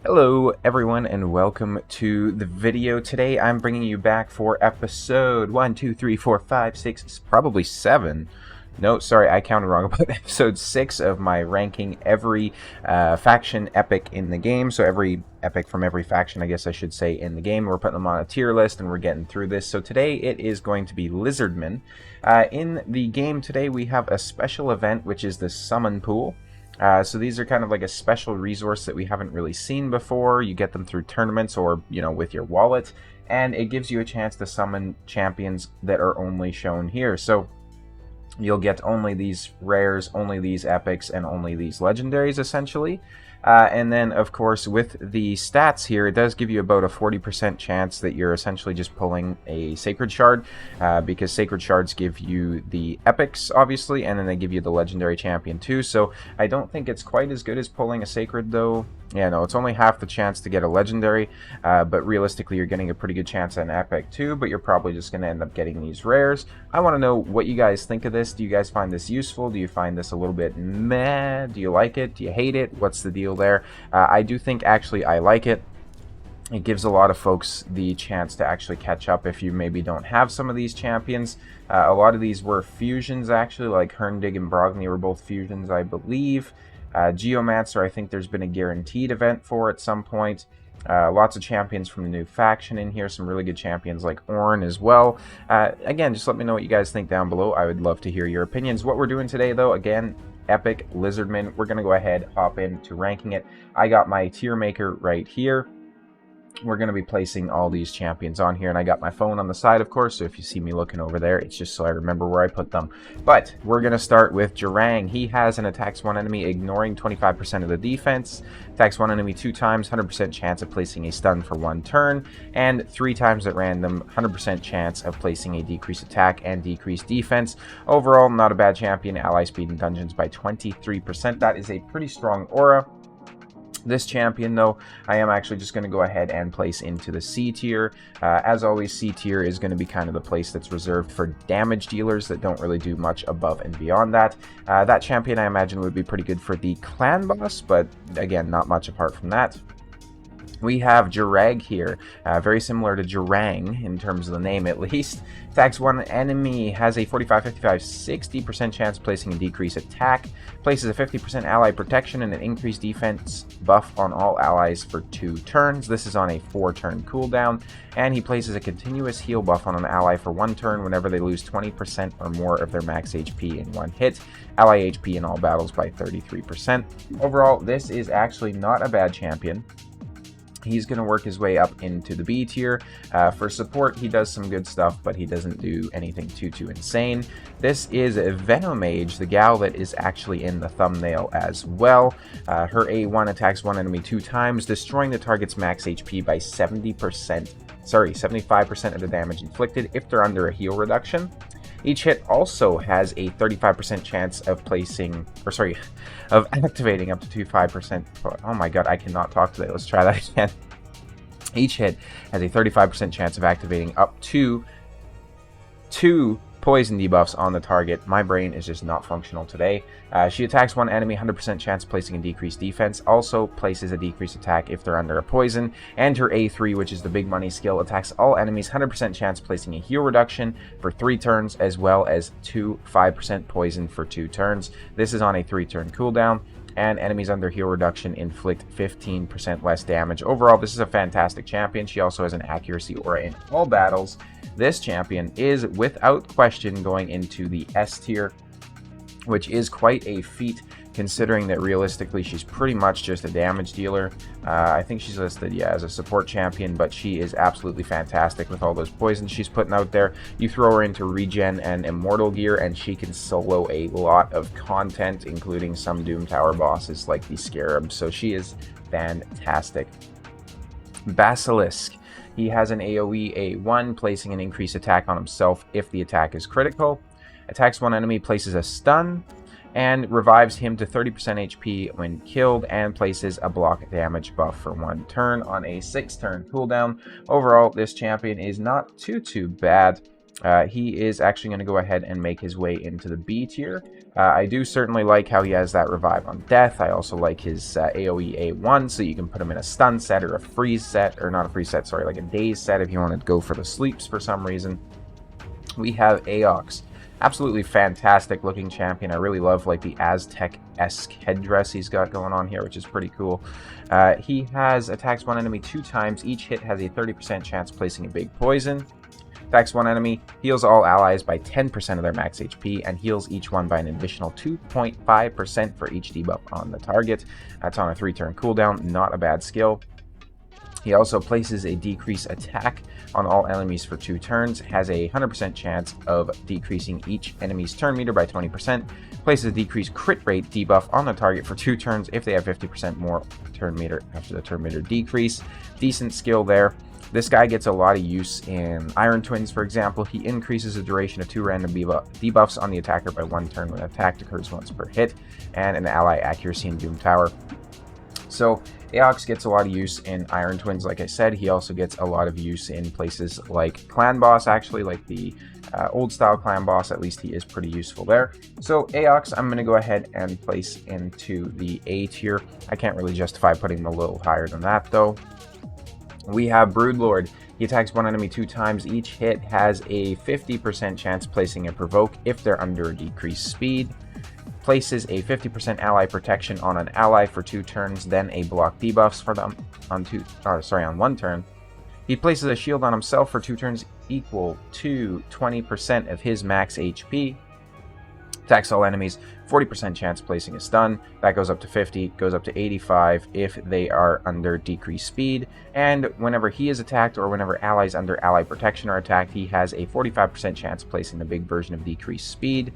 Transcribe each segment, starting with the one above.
Hello everyone and welcome to the video. Today I'm bringing you back for episode 1, 2, 3, 4, 5, 6, probably 7. No, sorry, I counted wrong. About episode 6 of my ranking every faction epic in the game. So every epic from every faction, I guess I should say, in the game. We're putting them on a tier list and we're getting through this. So today it is going to be Lizardmen. In the game today we have a special event, which is the summon pool. So these are kind of like a special resource that we haven't really seen before. You get them through tournaments or, with your wallet. And it gives you a chance to summon champions that are only shown here. So you'll get only these rares, only these epics, and only these legendaries, essentially. And then, of course, with the stats here, it does give you about a 40% chance that you're essentially just pulling a Sacred Shard, because Sacred Shards give you the epics, obviously, and then they give you the legendary champion too. So I don't think it's quite as good as pulling a Sacred, though. Yeah, no, it's only half the chance to get a legendary, but realistically you're getting a pretty good chance at an epic too, but you're probably just going to end up getting these rares. I want to know what you guys think of this. Do you guys find this useful? Do you find this a little bit meh? Do you like it? Do you hate it? What's the deal there? I do think actually I like it. It gives a lot of folks the chance to actually catch up if you maybe don't have some of these champions. A lot of these were fusions actually, like Herndig and Brogni were both fusions, I believe. Geomancer, I think there's been a guaranteed event for at some point. Lots of champions from the new faction in here. Some really good champions like Ornn as well. Again, just let me know what you guys think down below. I would love to hear your opinions. What we're doing today, though, again, Epic Lizardmen. We're going to go ahead, hop into ranking it. I got my tier maker right here. We're going to be placing all these champions on here, and I got my phone on the side, of course, so if you see me looking over there, it's just so I remember where I put them. But we're going to start with Jurang. He has an attacks one enemy, ignoring 25% of the defense, attacks one enemy 2 times, 100% chance of placing a stun for 1 turn, and 3 times at random, 100% chance of placing a decreased attack and decreased defense. Overall, not a bad champion. Ally speed in dungeons by 23%. That is a pretty strong aura. This champion, though, I am actually just going to go ahead and place into the C tier. As always, C tier is going to be kind of the place that's reserved for damage dealers that don't really do much above and beyond that. That champion, I imagine, would be pretty good for the clan boss, but again, not much apart from that. We have Jurag here, very similar to Jurang in terms of the name at least. Attacks one enemy, has a 45, 55, 60% chance of placing a decreased attack, places a 50% ally protection and an increased defense buff on all allies for 2 turns. This is on a 4-turn cooldown, and he places a continuous heal buff on an ally for 1 turn whenever they lose 20% or more of their max HP in 1 hit. Ally HP in all battles by 33%. Overall, this is actually not a bad champion. He's going to work his way up into the B tier. For support, he does some good stuff, but he doesn't do anything too insane. This is Venomage, the gal that is actually in the thumbnail as well. Her A1 attacks one enemy 2 times, destroying the target's max HP by 75% of the damage inflicted if they're under a heal reduction. Each hit also has a 35% chance of of activating up to 25%. Oh my god, I cannot talk today. Let's try that again. Each hit has a 35% chance of activating up to 2 poison debuffs on the target. My brain is just not functional today. She attacks one enemy, 100% chance of placing a decreased defense, also places a decreased attack if they're under a poison, and her A3, which is the big money skill, attacks all enemies, 100% chance of placing a heal reduction for 3 turns, as well as 5% poison for 2 turns. This is on a 3-turn cooldown, and enemies under heal reduction inflict 15% less damage. Overall, this is a fantastic champion. She also has an accuracy aura in all battles. This champion is, without question, going into the S tier, which is quite a feat considering that realistically she's pretty much just a damage dealer. I think she's listed, yeah, as a support champion, but she is absolutely fantastic with all those poisons she's putting out there. You throw her into regen and immortal gear, and she can solo a lot of content, including some Doom Tower bosses like the Scarabs, so she is fantastic. Basilisk. He has an AoE A1, placing an increased attack on himself if the attack is critical. Attacks one enemy, places a stun, and revives him to 30% HP when killed, and places a block damage buff for 1 turn on a 6-turn cooldown. Overall, this champion is not too bad. He is actually going to go ahead and make his way into the B tier. I do certainly like how he has that revive on death. I also like his AoE A1, so you can put him in a stun set or a freeze set, or not a freeze set, sorry, like a daze set if you want to go for the sleeps for some reason. We have Aox. Absolutely fantastic looking champion. I really love like the Aztec-esque headdress he's got going on here, which is pretty cool. He has attacks one enemy 2 times. Each hit has a 30% chance placing a big poison. Attacks one enemy, heals all allies by 10% of their max HP, and heals each one by an additional 2.5% for each debuff on the target. That's on a 3-turn cooldown, not a bad skill. He also places a decrease attack on all enemies for 2 turns, has a 100% chance of decreasing each enemy's turn meter by 20%, places a decreased crit rate debuff on the target for 2 turns if they have 50% more turn meter after the turn meter decrease. Decent skill there. This guy gets a lot of use in Iron Twins, for example. He increases the duration of 2 random debuffs on the attacker by 1 turn when attack occurs once per hit, and an ally accuracy in Doom Tower. So Aox gets a lot of use in Iron Twins, like I said. He also gets a lot of use in places like Clan Boss, actually, like the old style Clan Boss. At least he is pretty useful there. So Aox, I'm going to go ahead and place into the A tier. I can't really justify putting him a little higher than that, though. We have Broodlord. He attacks one enemy 2 times. Each hit has a 50% chance placing a provoke if they're under a decreased speed. Places a 50% ally protection on an ally for 2 turns, then a block debuffs for them on 1 turn. He places a shield on himself for 2 turns equal to 20% of his max HP. Attacks all enemies, 40% chance placing a stun. That goes up to 50, goes up to 85 if they are under decreased speed. And whenever he is attacked or whenever allies under ally protection are attacked, he has a 45% chance placing the big version of decreased speed.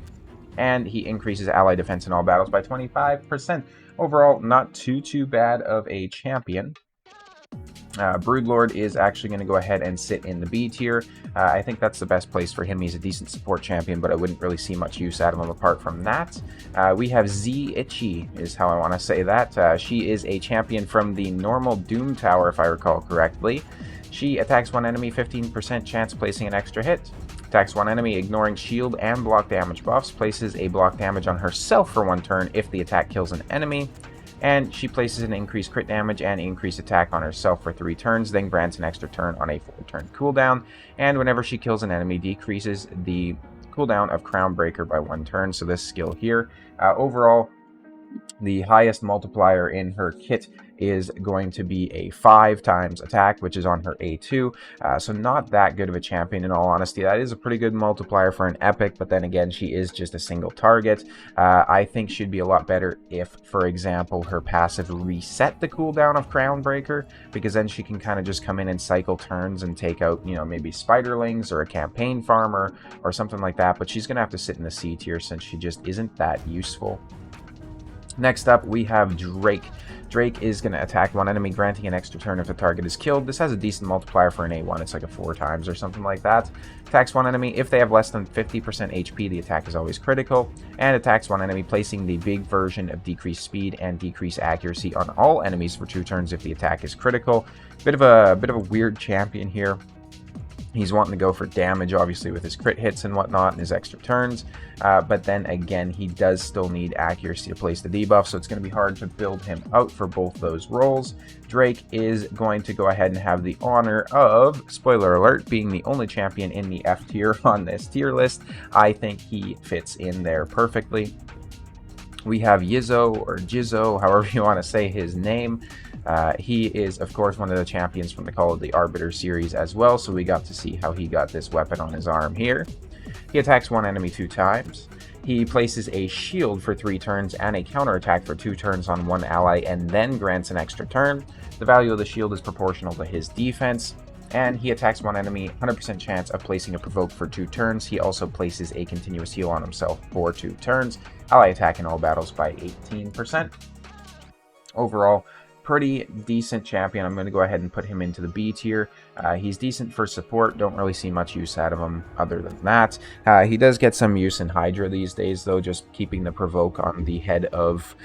And he increases ally defense in all battles by 25%. Overall, not too bad of a champion. Broodlord is actually going to go ahead and sit in the B tier. I think that's the best place for him. He's a decent support champion, but I wouldn't really see much use out of him apart from that. We have Itchy, is how I want to say that. She is a champion from the normal Doom Tower, if I recall correctly. She attacks one enemy, 15% chance placing an extra hit. Attacks one enemy, ignoring shield and block damage buffs. Places a block damage on herself for 1 turn if the attack kills an enemy. And she places an increased crit damage and increased attack on herself for 3 turns, then grants an extra turn on a 4-turn cooldown. And whenever she kills an enemy, decreases the cooldown of Crown Breaker by 1 turn. So this skill here, overall, the highest multiplier in her kit is going to be a 5 times attack, which is on her A2. So not that good of a champion, in all honesty. That is a pretty good multiplier for an epic, but then again, she is just a single target. I think she'd be a lot better if, for example, her passive reset the cooldown of Crown Breaker, because then she can kind of just come in and cycle turns and take out, you know, maybe Spiderlings or a campaign farmer or something like that. But she's going to have to sit in the C tier since she just isn't that useful. Next up, we have Drake. Drake is going to attack one enemy, granting an extra turn if the target is killed. This has a decent multiplier for an A1. It's like a 4 times or something like that. Attacks one enemy. If they have less than 50% HP, the attack is always critical. And attacks one enemy, placing the big version of decreased speed and decreased accuracy on all enemies for 2 turns if the attack is critical. Bit of a weird champion here. He's wanting to go for damage, obviously, with his crit hits and whatnot and his extra turns. But then again, he does still need accuracy to place the debuff, so it's going to be hard to build him out for both those roles. Drake is going to go ahead and have the honor of, spoiler alert, being the only champion in the F tier on this tier list. I think he fits in there perfectly. We have Yizzo, or Jizzo, however you want to say his name. He is, of course, one of the champions from the Call of the Arbiter series as well, so we got to see how he got this weapon on his arm here. He attacks one enemy 2 times. He places a shield for 3 turns and a counterattack for 2 turns on one ally, and then grants an extra turn. The value of the shield is proportional to his defense. And he attacks one enemy, 100% chance of placing a provoke for 2 turns. He also places a continuous heal on himself for 2 turns. Ally attack in all battles by 18%. Overall, pretty decent champion. I'm going to go ahead and put him into the B tier. He's decent for support. Don't really see much use out of him other than that. He does get some use in Hydra these days, though, just keeping the provoke on the head of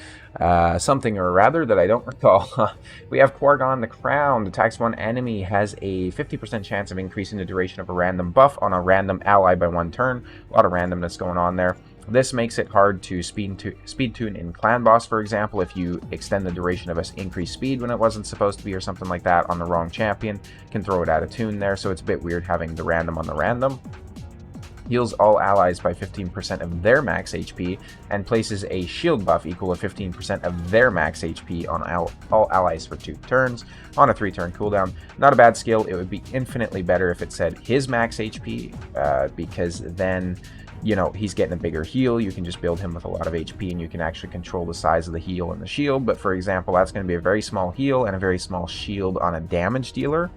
something or rather that I don't recall. We have Quargon the Crowned. Attacks one enemy, has a 50% chance of increasing the duration of a random buff on a random ally by 1 turn. A lot of randomness going on there. This makes it hard to speed tune in Clan Boss, for example, if you extend the duration of an increased speed when it wasn't supposed to be or something like that on the wrong champion, can throw it out of tune there, so it's a bit weird having the random on the random. Heals all allies by 15% of their max HP, and places a shield buff equal to 15% of their max HP on all allies for 2 turns on a 3-turn cooldown. Not a bad skill. It would be infinitely better if it said his max HP, because then, you know, he's getting a bigger heal. You can just build him with a lot of HP and you can actually control the size of the heal and the shield. But for example, that's going to be a very small heal and a very small shield on a damage dealer.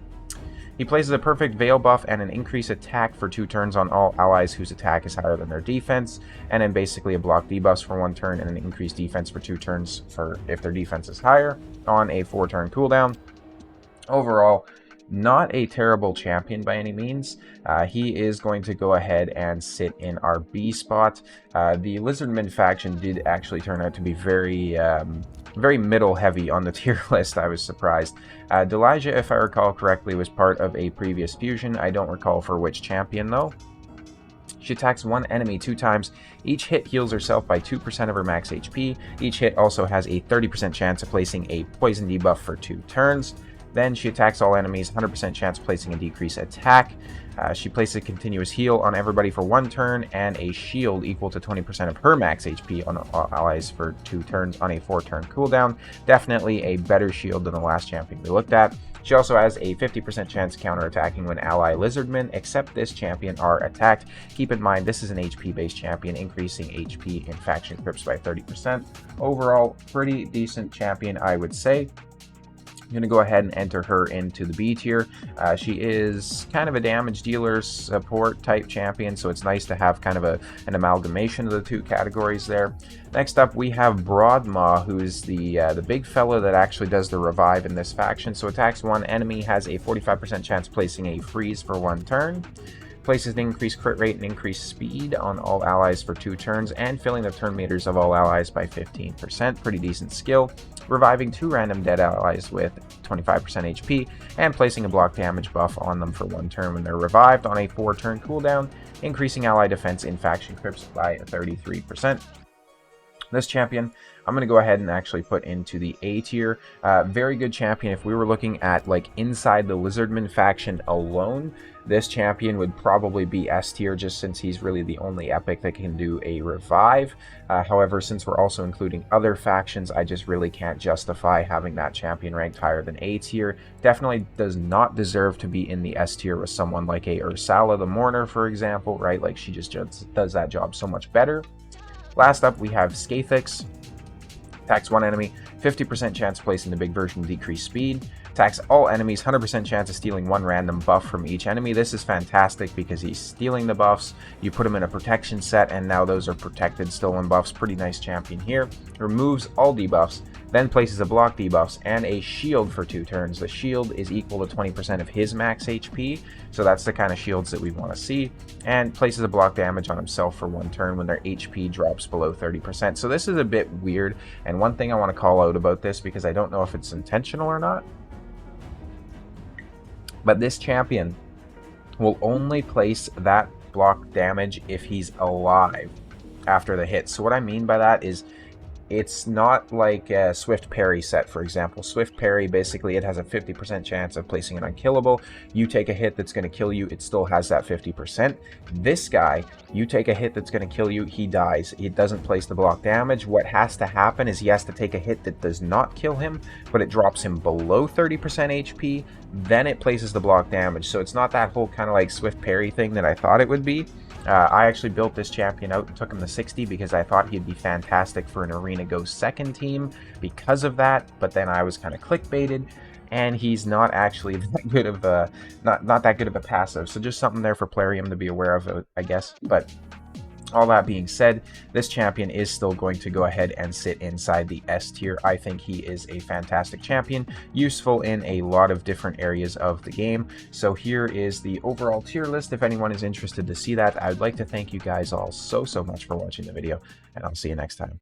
He places a perfect Veil buff and an increased attack for 2 turns on all allies whose attack is higher than their defense, and then basically a block debuffs for 1 turn and an increased defense for 2 turns for if their defense is higher on a 4-turn cooldown. Overall, not a terrible champion by any means. He is going to go ahead and sit in our B spot. The Lizardmen faction did actually turn out to be very middle heavy on the tier list. I was surprised. Delija, if I recall correctly, was part of a previous fusion. I don't recall for which champion though. She attacks one enemy 2 times. Each hit heals herself by 2% of her max HP. Each hit also has a 30% chance of placing a poison debuff for 2 turns. Then she attacks all enemies, 100% chance of placing a decreased attack. She places a continuous heal on everybody for 1 turn, and a shield equal to 20% of her max HP on all allies for 2 turns on a 4-turn cooldown. Definitely a better shield than the last champion we looked at. She also has a 50% chance of counterattacking when ally Lizardmen, except this champion, are attacked. Keep in mind, this is an HP-based champion, increasing HP in faction crypts by 30%. Overall, pretty decent champion, I would say. I'm going to go ahead and enter her into the B tier. She is kind of a damage dealer support type champion, so it's nice to have kind of an amalgamation of the 2 categories there. Next up, we have Broadmaw, who is the big fellow that actually does the revive in this faction. So attacks 1 enemy, has a 45% chance of placing a freeze for 1 turn. Places an increased crit rate and increased speed on all allies for 2 turns, and filling the turn meters of all allies by 15%. Pretty decent skill. Reviving 2 random dead allies with 25% HP, and placing a block damage buff on them for 1 turn when they're revived on a 4-turn cooldown, increasing ally defense in faction crypts by 33%. This champion, I'm going to go ahead and actually put into the A tier. Very good champion. If we were looking at like inside the Lizardmen faction alone, this champion would probably be S tier, just since he's really the only epic that can do a revive. However, since we're also including other factions, I just really can't justify having that champion ranked higher than A tier. Definitely does not deserve to be in the S tier with someone like a Ursala the Mourner, for example, right? Like, she just does that job so much better. Last up, we have Skathix. Attacks 1 enemy, 50% chance of placing the big version of decreased speed. Attacks all enemies, 100% chance of stealing 1 random buff from each enemy. This is fantastic because he's stealing the buffs. You put him in a protection set, and now those are protected stolen buffs. Pretty nice champion here. Removes all debuffs, then places a block debuffs and a shield for 2 turns. The shield is equal to 20% of his max HP, so that's the kind of shields that we want to see. And places a block damage on himself for 1 turn when their HP drops below 30%. So this is a bit weird, and one thing I want to call out about this, because I don't know if it's intentional or not, but this champion will only place that block damage if he's alive after the hit. So what I mean by that is, it's not like a Swift Parry set, for example. Swift Parry, basically, it has a 50% chance of placing an unkillable. You take a hit that's going to kill you, it still has that 50%. This guy, you take a hit that's going to kill you, he dies. It doesn't place the block damage. What has to happen is he has to take a hit that does not kill him, but it drops him below 30% HP, then it places the block damage. So it's not that whole kind of like Swift Parry thing that I thought it would be. I actually built this champion out and took him to 60 because I thought he'd be fantastic for an Arena Go second team because of that, but then I was kind of clickbaited, and he's not actually that good of a, not that good of a passive, so just something there for Plarium to be aware of, I guess. But all that being said, this champion is still going to go ahead and sit inside the S tier. I think he is a fantastic champion, useful in a lot of different areas of the game. So here is the overall tier list. If anyone is interested to see that, I would like to thank you guys all so much for watching the video, and I'll see you next time.